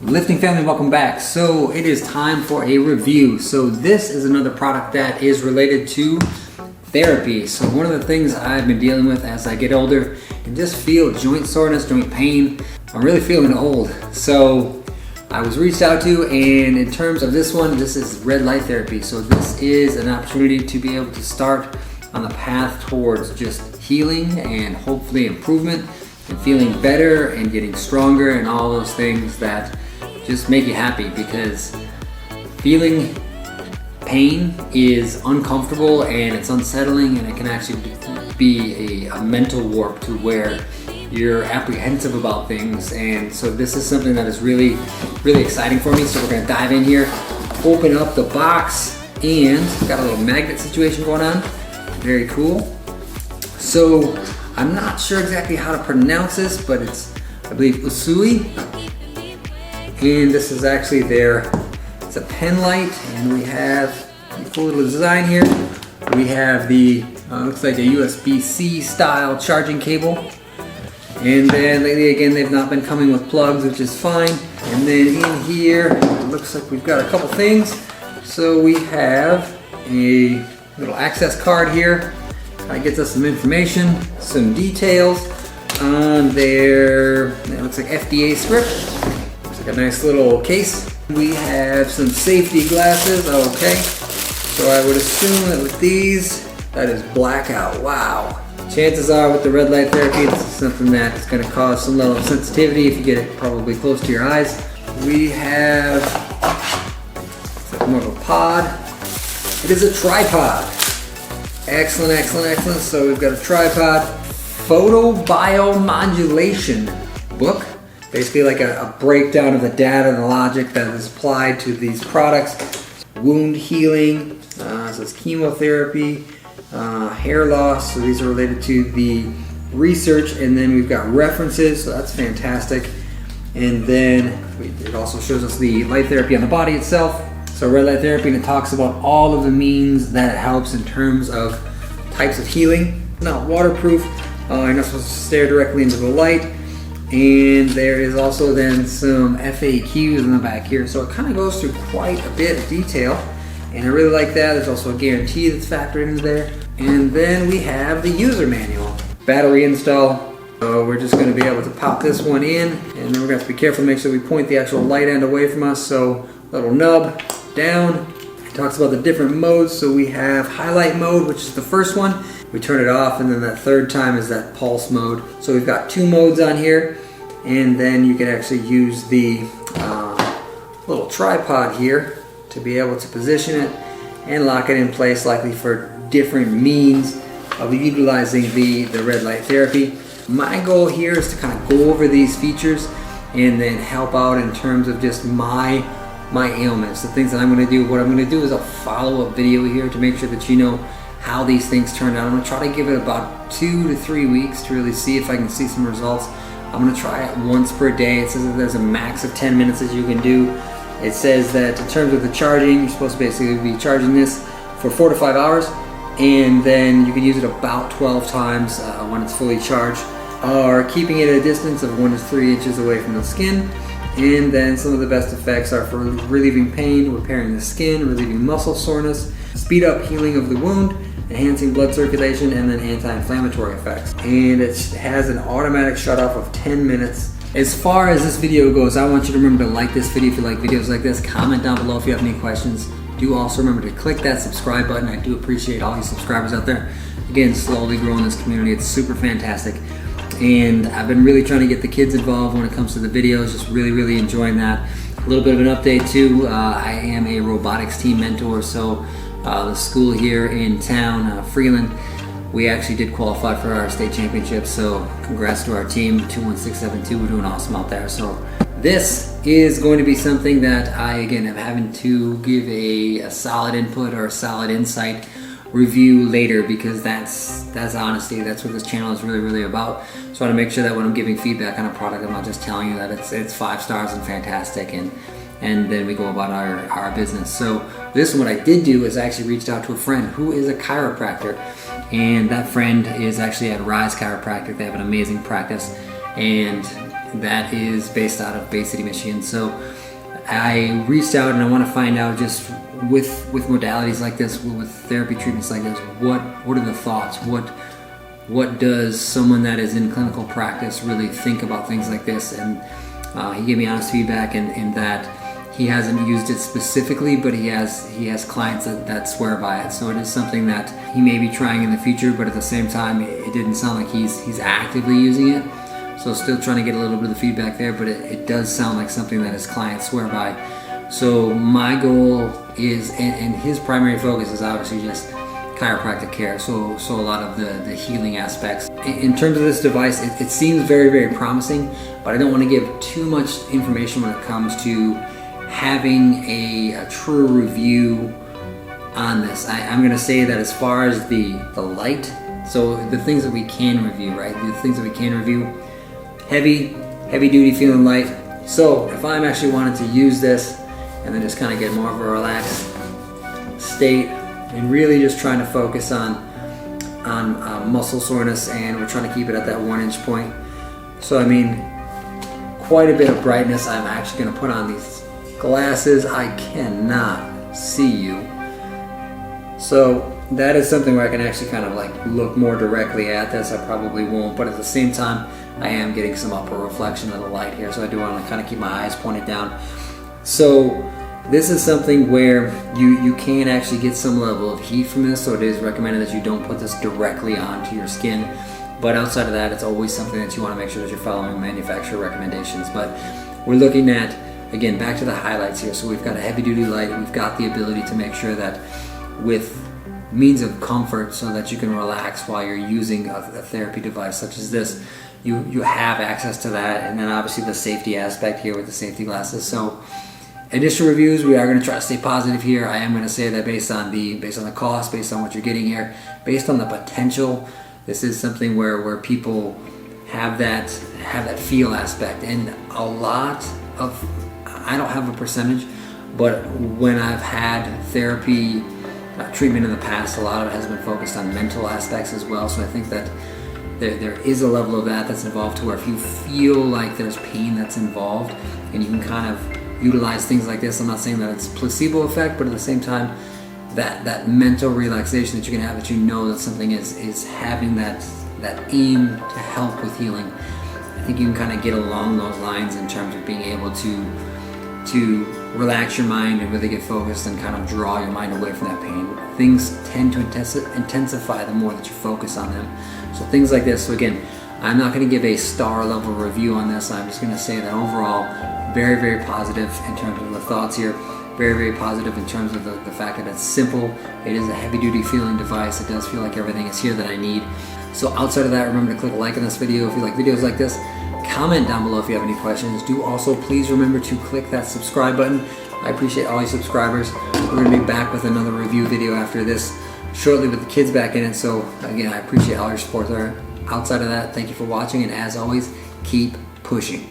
Lifting family, welcome back. So it is time for a review. So this is another product that is related to therapy. So one of the things I've been dealing with as I get older and just feel joint soreness, joint pain. I'm really feeling old. So I was reached out to, and in terms of this one, this is red light therapy. So this is an opportunity to be able to start on the path towards just healing and hopefully improvement and feeling better and getting stronger and all those things that just make you happy, because feeling pain is uncomfortable and it's unsettling, and it can actually be a mental warp to where you're apprehensive about things. And so this is something that is really exciting for me. So we're gonna dive in here, open up the box, and got a little magnet situation going on. Very cool. So I'm not sure exactly how to pronounce this, but it's, I believe, Usuie. And this is actually it's a pen light, and we have a cool little design here. We have the, looks like a USB-C style charging cable. And then lately, again, they've not been coming with plugs, which is fine. And then in here, it looks like we've got a couple things. So we have a little access card here. That gets us some information, some details on their, it looks like FDA script. Looks like a nice little case. We have some safety glasses, okay. So I would assume that with these, that is blackout, wow. Chances are with the red light therapy, this is something that's gonna cause some level of sensitivity if you get it probably close to your eyes. We have more of a pod. It is a tripod. Excellent, excellent, excellent. So we've got a tripod, photobiomodulation book, basically like a breakdown of the data and the logic that is applied to these products. Wound healing, so it's chemotherapy, hair loss, so these are related to the research, and then we've got references, so that's fantastic. And then it also shows us the light therapy on the body itself. So red light therapy, and it talks about all of the means that it helps in terms of types of healing. Not waterproof, you're not supposed to stare directly into the light. And there is also then some FAQs in the back here. So it kind of goes through quite a bit of detail, and I really like that. There's also a guarantee that's factored into there. And then we have the user manual. Battery install. So we're just gonna be able to pop this one in, and then we're gonna have to be careful to make sure we point the actual light end away from us. So little nub down. It talks about the different modes. So we have highlight mode, which is the first one. We turn it off, and then that third time is that pulse mode. So we've got two modes on here, and then you can actually use the little tripod here to be able to position it and lock it in place, likely for different means of utilizing the red light therapy. My goal here is to kind of go over these features and then help out in terms of just my ailments, the things that I'm going to do. What I'm going to do is a follow-up video here to make sure that you know how these things turn out. I'm going to try to give it about 2 to 3 weeks to really see if I can see some results. I'm going to try it once per day. It says that there's a max of 10 minutes that you can do. It says that in terms of the charging, you're supposed to basically be charging this for 4 to 5 hours, and then you can use it about 12 times when it's fully charged, or keeping it at a distance of 1 to 3 inches away from the skin. And then some of the best effects are for relieving pain, repairing the skin, relieving muscle soreness, speed up healing of the wound, enhancing blood circulation, and then anti-inflammatory effects. And it has an automatic shut off of 10 minutes. As far as this video goes, I want you to remember to like this video if you like videos like this. Comment down below if you have any questions. Do also remember to click that subscribe button. I do appreciate all you subscribers out there. Again, slowly growing this community. It's super fantastic. And I've been really trying to get the kids involved when it comes to the videos, just really enjoying that. A little bit of an update too, I am a robotics team mentor, so the school here in town, Freeland, we actually did qualify for our state championship, so congrats to our team, 21672, we're doing awesome out there. So this is going to be something that I, again, am having to give a solid input or a solid insight review later, because that's honesty. That's what this channel is really about. So I want to make sure that when I'm giving feedback on a product, I'm not just telling you that it's 5 stars and fantastic, and then we go about our business. So this one, what I did do is I actually reached out to a friend who is a chiropractor, and that friend is actually at Rise Chiropractic. They have an amazing practice, and that is based out of Bay City, Michigan. So I reached out and I want to find out, just with modalities like this, with therapy treatments like this, what are the thoughts? What does someone that is in clinical practice really think about things like this? And he gave me honest feedback in that he hasn't used it specifically, but he has clients that swear by it. So it is something that he may be trying in the future, but at the same time, it didn't sound like he's actively using it. So still trying to get a little bit of feedback there, but it does sound like something that his clients swear by. So my goal is, and his primary focus is obviously just chiropractic care, so a lot of the healing aspects. In terms of this device, it seems very, very promising, but I don't want to give too much information when it comes to having a true review on this. I'm going to say that as far as the light, so the things that we can review, right? The things that we can review, heavy duty feeling light. So if I'm actually wanting to use this and then just kind of get more of a relaxed state and really just trying to focus on muscle soreness, and we're trying to keep it at that 1 inch point. So I mean, quite a bit of brightness. I'm actually going to put on these glasses. I cannot see you. So that is something where I can actually kind of like look more directly at this. I probably won't, but at the same time, I am getting some upper reflection of the light here, so I do want to kind of keep my eyes pointed down. So this is something where you can actually get some level of heat from this, so it is recommended that you don't put this directly onto your skin. But outside of that, it's always something that you want to make sure that you're following manufacturer recommendations. But we're looking at, again, back to the highlights here. So we've got a heavy duty light, we've got the ability to make sure that with means of comfort, so that you can relax while you're using a therapy device such as this, you have access to that. And then obviously the safety aspect here with the safety glasses. So initial reviews, we are going to try to stay positive here. I am going to say that based on the cost, based on what you're getting here, based on the potential, this is something where people have that feel aspect. And a lot of, I don't have a percentage, but when I've had therapy treatment in the past, a lot of it has been focused on mental aspects as well. So I think that there is a level of that's involved, to where if you feel like there's pain that's involved and you can kind of utilize things like this. I'm not saying that it's placebo effect, but at the same time, that mental relaxation that you can have, that you know that something is having that aim to help with healing. I think you can kind of get along those lines in terms of being able to relax your mind and really get focused and kind of draw your mind away from that pain. Things tend to intensify the more that you focus on them. So things like this. So again, I'm not going to give a star level review on this. I'm just going to say that overall, very, very positive in terms of the thoughts here. Very, very positive in terms of the fact that it's simple. It is a heavy duty feeling device. It does feel like everything is here that I need. So outside of that, remember to click like on this video if you like videos like this. Comment down below if you have any questions. Do also please remember to click that subscribe button. I appreciate all you subscribers. We're going to be back with another review video after this shortly with the kids back in it. So again, I appreciate all your support there. Outside of that, thank you for watching, and as always, keep pushing.